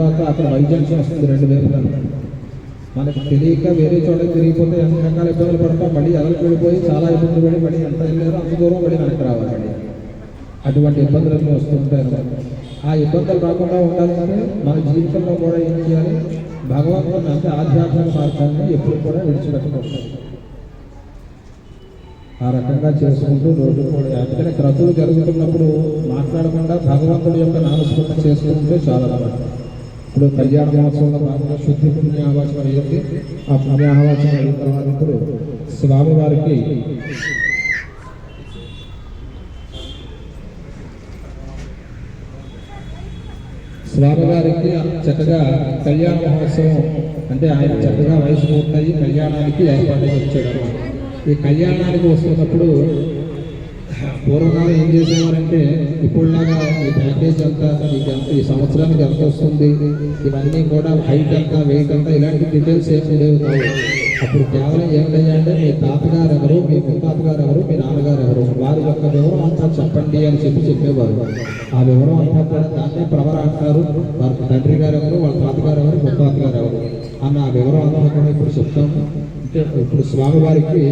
తర్వాత అక్కడ వైజంక్షన్ వస్తుంది 2 వేలు మనకు తెలియక వేరే చోట తిరిగిపోతే ఎన్ని రకాల ఇబ్బందులు పడతాం. మళ్ళీ ఎదరికి వెళ్ళిపోయి చాలా ఇబ్బందులు పడి మళ్ళీ ఎంత వెళ్ళారో అంత దూరం మళ్ళీ వెనక్కి రావాలి. అటువంటి ఇబ్బందులన్నీ వస్తుంటాయి. ఆ ఇబ్బందులు రాకుండా ఉండాలంటే మన జీవితంలో కూడా ఏం చేయాలి, భగవంతుని అంటే ఆధ్యాత్మిక మార్గాన్ని ఎప్పుడు కూడా విడిచిపెట్టకూడదు. ఆ రకంగా చేసుకుంటూ రోజు కూడా అందుకని క్రతువులు జరుగుతున్నప్పుడు మాట్లాడకుండా భగవంతుడి యొక్క నామస్మరణ చేసుకుంటే చాలా అన్నమాట. ఇప్పుడు కళ్యాణ మహోత్సవంలో భాగంగా శుద్ధి పుణ్యాహవాచనం అయ్యింది. ఆ పుణ్యాహవాచనం అయిన తర్వాత ఇప్పుడు స్వామివారికి చక్కగా కళ్యాణ మహోత్సవం అంటే ఆయన చక్కగా వయసు పూర్తయి కళ్యాణానికి ఏర్పాటు వచ్చాడు. ఈ కళ్యాణానికి వస్తున్నప్పుడు పూర్వకాలం ఏం చేసేవారంటే ఇప్పుడులాగా ఈ ప్యాకేజ్ అంతా ఈ సంవత్సరానికి ఎంత వస్తుంది, ఇవన్నీ కూడా హైట్ అంతా వెయిట్ అంతా ఇలాంటి డీటెయిల్స్ ఏమి ఉండేవి కావు. అప్పుడు కేవలం ఏమిటంటే మీ తాతగారు ఎవరు, మీ ముత్తాతగారు ఎవరు, మీ నాన్నగారు ఎవరు, వారి యొక్క వివరం అంతా చెప్పండి అని చెప్పేవారు. ఆ వివరం అంతా కూడా దాన్నే ప్రవర అంటారు. వారి తండ్రి గారు ఎవరు, వాళ్ళ తాతగారు ఎవరు, ముత్తాతగారు ఎవరు అన్న ఆ వివరం అంతా కూడా ఇప్పుడు చెప్తాము. అంటే ఇప్పుడు స్వామివారికి